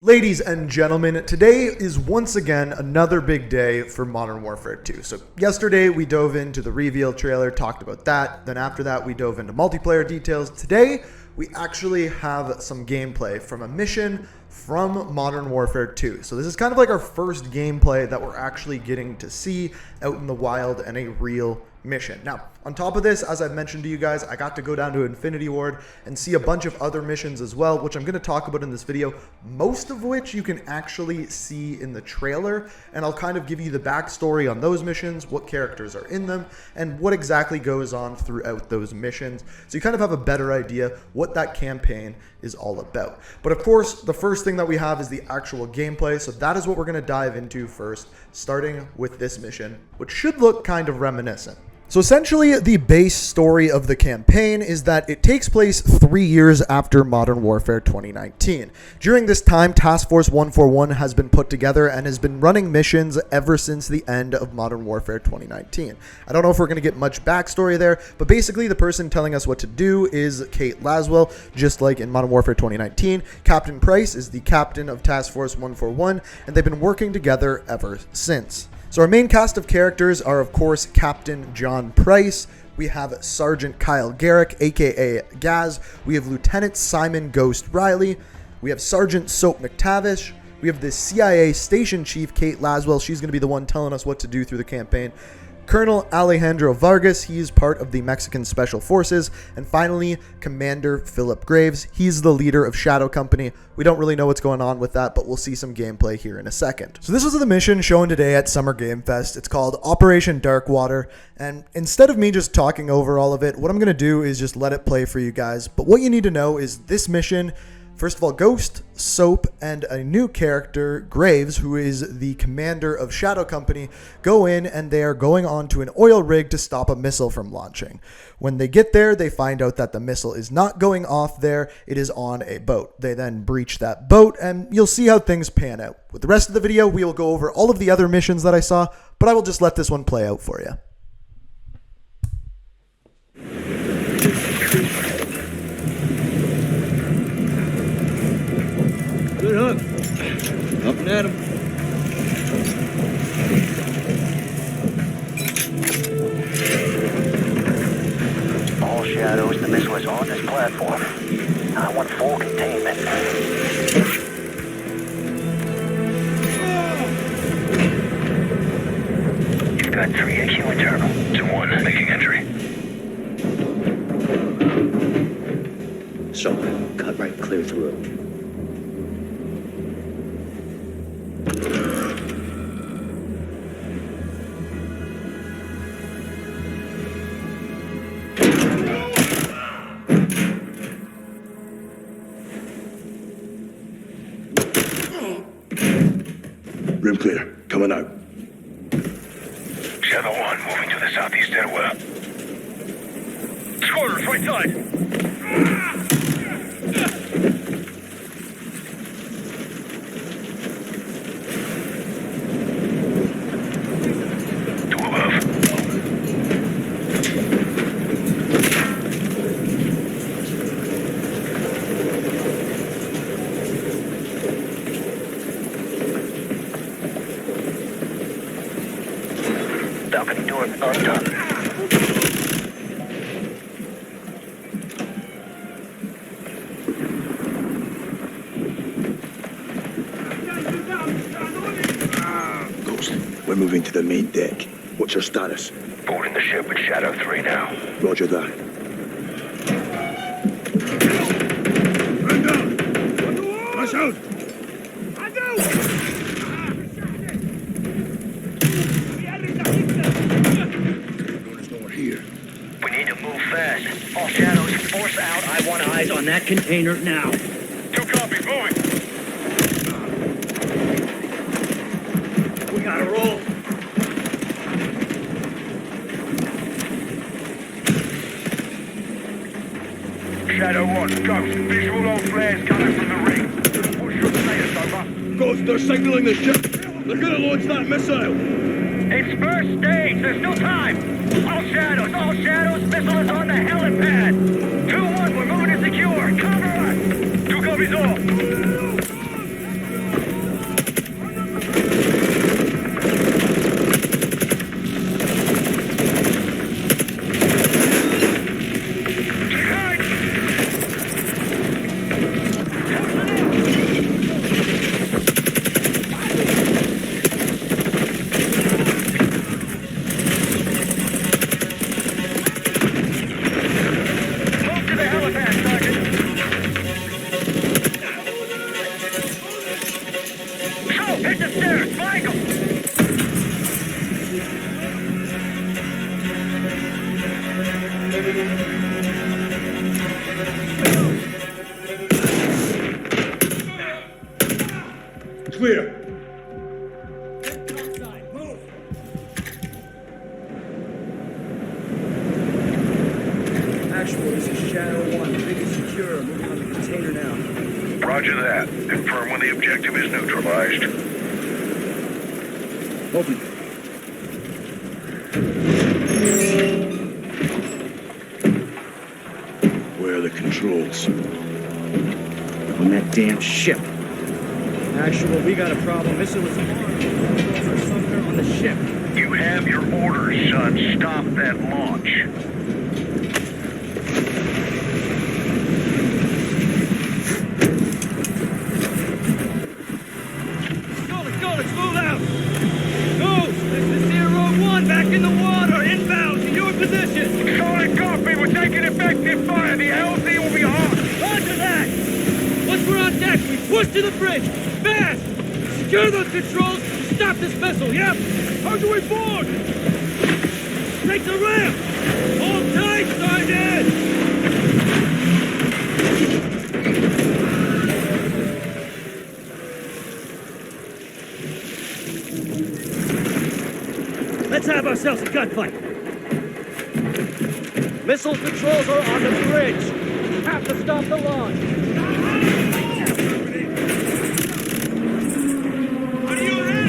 Ladies and gentlemen, today is once again another big day for Modern Warfare 2. So yesterday we dove into the reveal trailer, talked about that. Then after that we dove into multiplayer details. Today we actually have some gameplay from a mission from Modern Warfare 2. So this is kind of like our first gameplay that we're actually getting to see out in the wild and a real mission. Now, on top of this, as I've mentioned to you guys, I got to go down to Infinity Ward and see a bunch of other missions as well, which I'm going to talk about in this video, most of which you can actually see in the trailer, and I'll kind of give you the backstory on those missions, what characters are in them, and what exactly goes on throughout those missions, so you kind of have a better idea what that campaign is all about. But of course, the first thing that we have is the actual gameplay, so that is what we're going to dive into first, starting with this mission, which should look kind of reminiscent. So essentially, the base story of the campaign is that it takes place 3 years after Modern Warfare 2019. During this time, Task Force 141 has been put together and has been running missions ever since the end of Modern Warfare 2019. I don't know if we're going to get much backstory there, but basically the person telling us what to do is Kate Laswell, just like in Modern Warfare 2019. Captain Price is the captain of Task Force 141, and they've been working together ever since. So our main cast of characters are, of course, Captain John Price. We have Sergeant Kyle Garrick, aka Gaz. We have Lieutenant Simon Ghost Riley. We have Sergeant Soap McTavish. We have the CIA Station Chief, Kate Laswell. She's going to be the one telling us what to do through the campaign. Colonel Alejandro Vargas, he's part of the Mexican Special Forces. And finally, Commander Philip Graves, he's the leader of Shadow Company. We don't really know what's going on with that, but we'll see some gameplay here in a second. So this was the mission shown today at Summer Game Fest. It's called Operation Darkwater. And instead of me just talking over all of it, what I'm going to do is just let it play for you guys. But what you need to know is this mission, first of all, Ghost, Soap, and a new character, Graves, who is the commander of Shadow Company, go in and they are going onto an oil rig to stop a missile from launching. When they get there, they find out that the missile is not going off there, it is on a boat. They then breach that boat, and you'll see how things pan out. With the rest of the video, we will go over all of the other missions that I saw, but I will just let this one play out for you. Good hook. Up and at him. All shadows, the missile is on this platform. I want full containment. You've got 3 AQ internal. 2-1, making entry. Someone cut right clear through. Room clear. Coming out. Shadow 1, moving to the southeast stairwell. Squatters, right side. 2 above. Balcony door undone. Ghost, we're moving to the main deck. What's your status? Boarding the ship with Shadow 3 now. Roger that. Man down! Rush out! Notice no one here. We need to move fast. All shadows, force out. I want eyes on that container now. 2 copies, moving. We gotta roll. Shadow 1, Ghost. Visual on flares coming from the ring. What's your status, over? Ghost, they're signaling the ship. They're gonna launch that missile. It's first stage. There's no time. All shadows. Missile is on the helipad. 2-1, we're moving to secure. Cover us. 2 copies all. Hit the stairs! Flank him! Clear. Actual, this is Shadow 1. Rig is secure. Moving on the container now. Roger that. Confirm when the objective is neutralized. Open. Where are the controls? On that damn ship. Actual, we got a problem. Missile is armed. Controls are somewhere on the ship. You have your orders, son. Stop that launch. Let's move out! Move! This is Zero 1, back in the water, inbound to your position! Solid copy, we're taking effective fire. The LZ will be hot. Roger that! Once we're on deck, we push to the bridge! Fast! Secure those controls! Stop this vessel, yep! How do we board? Take the ramp! Hold tight, Sergeant! Let's have ourselves a gunfight. Missile controls are on the bridge. We have to stop the launch. What are you in?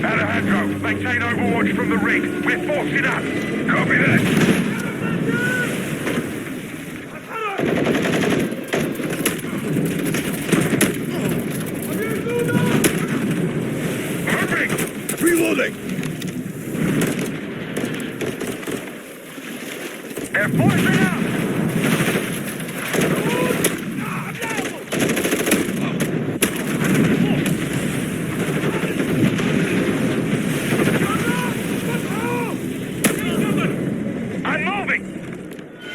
Alejandro, maintain overwatch from the rig. We're forcing up. Copy that. Reloading! They're forcing up. I'm moving.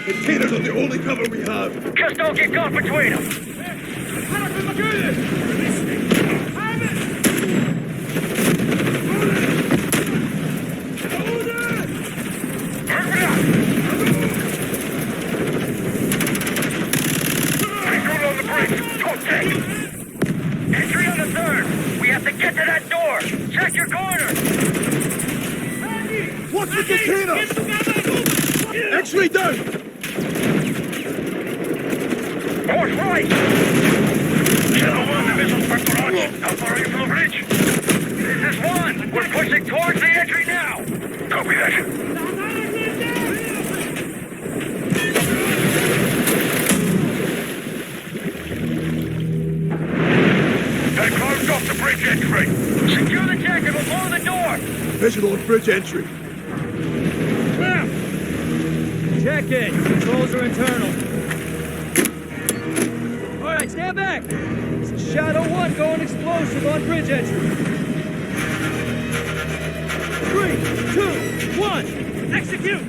Containers are the only cover we have. Just don't get caught between them. Entry on the third. We have to get to that door. Check your corner. What's the container? X-ray down! Horse right. Shadow 1, the missile's for launch. How far are you from the bridge? This is 1. We're pushing towards the entry now. Copy that. They closed off the bridge entry. Secure the deck and we'll blow the door. Visual on bridge entry. Well, check it. Controls are internal. All right, stand back. This is Shadow 1 going explosive on bridge entry. 3, 2, 1, execute!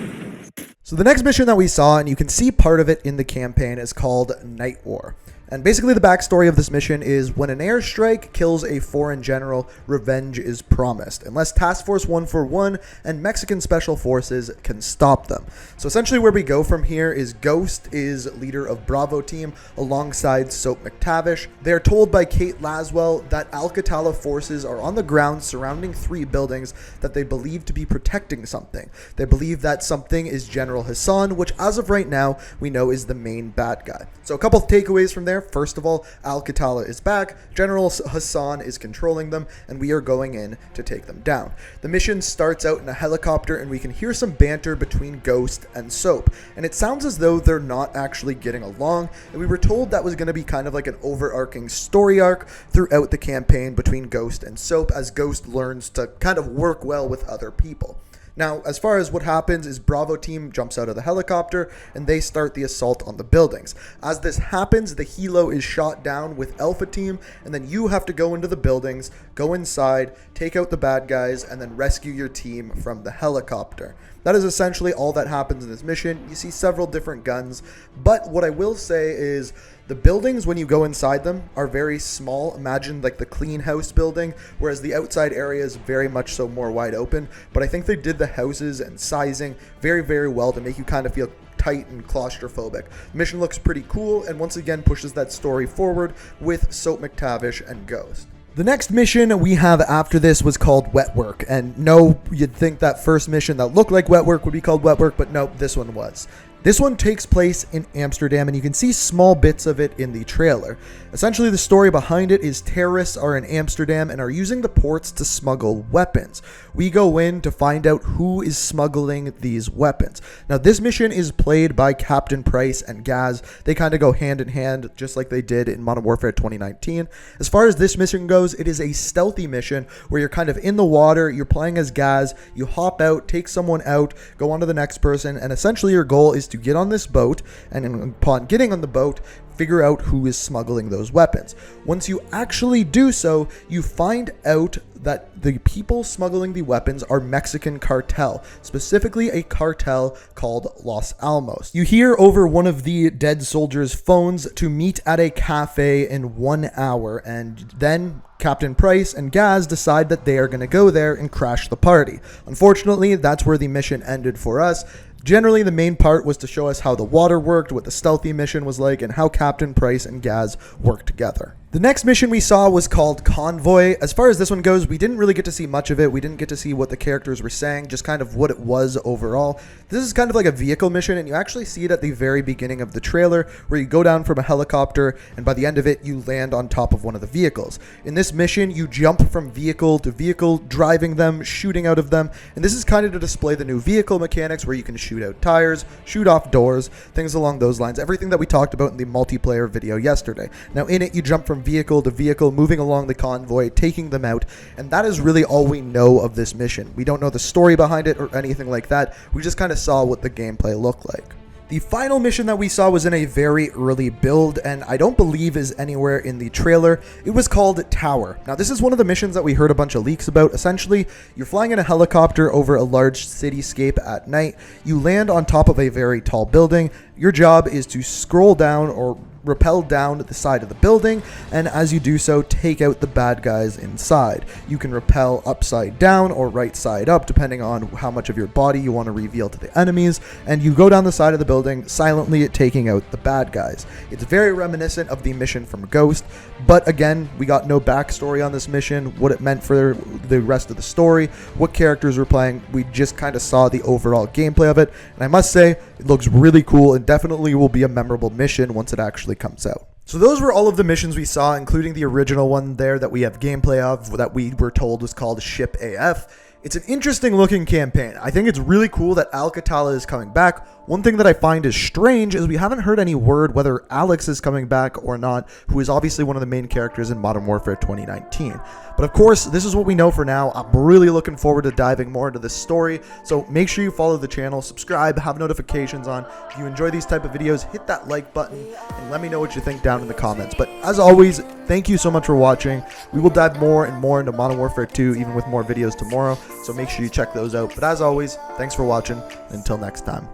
So the next mission that we saw, and you can see part of it in the campaign, is called Night War. And basically the backstory of this mission is when an airstrike kills a foreign general, revenge is promised, unless Task Force 141 and Mexican Special Forces can stop them. So essentially where we go from here is Ghost is leader of Bravo team alongside Soap McTavish. They're told by Kate Laswell that Alcatala forces are on the ground surrounding 3 buildings that they believe to be protecting something. They believe that something is General Hassan, which as of right now we know is the main bad guy. So a couple of takeaways from there. First of all, Alcatala is back, General Hassan is controlling them, and we are going in to take them down. The mission starts out in a helicopter, and we can hear some banter between Ghost and Soap, and it sounds as though they're not actually getting along, and we were told that was going to be kind of like an overarching story arc throughout the campaign between Ghost and Soap, as Ghost learns to kind of work well with other people. Now, as far as what happens is Bravo team jumps out of the helicopter and they start the assault on the buildings. As this happens, the helo is shot down with Alpha team, and then you have to go into the buildings, go inside, take out the bad guys, and then rescue your team from the helicopter. That is essentially all that happens in this mission. You see several different guns, but what I will say is the buildings, when you go inside them, are very small. Imagine like the clean house building, whereas the outside area is very much so more wide open. But I think they did the houses and sizing very, very well to make you kind of feel tight and claustrophobic. The mission looks pretty cool and once again pushes that story forward with Soap McTavish and Ghost. The next mission we have after this was called Wet Work, and no, you'd think that first mission that looked like Wet Work would be called Wet Work, but no, this one was. This one takes place in Amsterdam, and you can see small bits of it in the trailer. Essentially, the story behind it is terrorists are in Amsterdam and are using the ports to smuggle weapons. We go in to find out who is smuggling these weapons. Now, this mission is played by Captain Price and Gaz. They kind of go hand in hand, just like they did in Modern Warfare 2019. As far as this mission goes, it is a stealthy mission where you're kind of in the water, you're playing as Gaz, you hop out, take someone out, go on to the next person, and essentially your goal is to get on this boat, and upon getting on the boat, figure out who is smuggling those weapons. Once you actually do so, you find out that the people smuggling the weapons are Mexican cartel, specifically a cartel called Los Alamos. You hear over one of the dead soldiers' phones to meet at a cafe in 1 hour, and then Captain Price and Gaz decide that they are going to go there and crash the party. Unfortunately, that's where the mission ended for us. Generally, the main part was to show us how the water worked, what the stealthy mission was like, and how Captain Price and Gaz worked together. The next mission we saw was called Convoy. As far as this one goes, we didn't really get to see much of it. We didn't get to see what the characters were saying, just kind of what it was overall. This is kind of like a vehicle mission, and you actually see it at the very beginning of the trailer, where you go down from a helicopter, and by the end of it, you land on top of one of the vehicles. In this mission, you jump from vehicle to vehicle, driving them, shooting out of them, and this is kind of to display the new vehicle mechanics, where you can shoot out tires, shoot off doors, things along those lines. Everything that we talked about in the multiplayer video yesterday. Now, in it, you jump from vehicle to vehicle, moving along the convoy, taking them out, and that is really all we know of this mission. We don't know the story behind it or anything like that. We just kind of saw what the gameplay looked like. The final mission that we saw was in a very early build, and I don't believe is anywhere in the trailer. It was called Tower. Now, this is one of the missions that we heard a bunch of leaks about. Essentially, you're flying in a helicopter over a large cityscape at night. You land on top of a very tall building. Your job is to scroll down or rappel down the side of the building, and as you do so, take out the bad guys inside. You can rappel upside down or right side up, depending on how much of your body you want to reveal to the enemies, and you go down the side of the building, silently taking out the bad guys. It's very reminiscent of the mission from Ghost, but again, we got no backstory on this mission, what it meant for the rest of the story, what characters were playing. We just kind of saw the overall gameplay of it, and I must say, it looks really cool and definitely will be a memorable mission once it actually comes out. So those were all of the missions we saw, including the original one there that we have gameplay of, that we were told was called Ship AF. It's an interesting looking campaign. I think it's really cool that Alcatala is coming back. One thing that I find is strange is we haven't heard any word whether Alex is coming back or not, who is obviously one of the main characters in Modern Warfare 2019. But of course, this is what we know for now. I'm really looking forward to diving more into this story, so make sure you follow the channel, subscribe, have notifications on. If you enjoy these type of videos, hit that like button, and let me know what you think down in the comments. But as always, thank you so much for watching. We will dive more and more into Modern Warfare 2, even with more videos tomorrow, so make sure you check those out. But as always, thanks for watching. Until next time,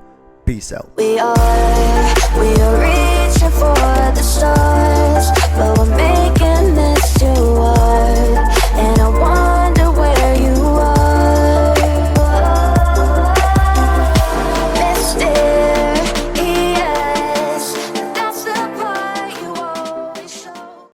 peace out. We are reaching for the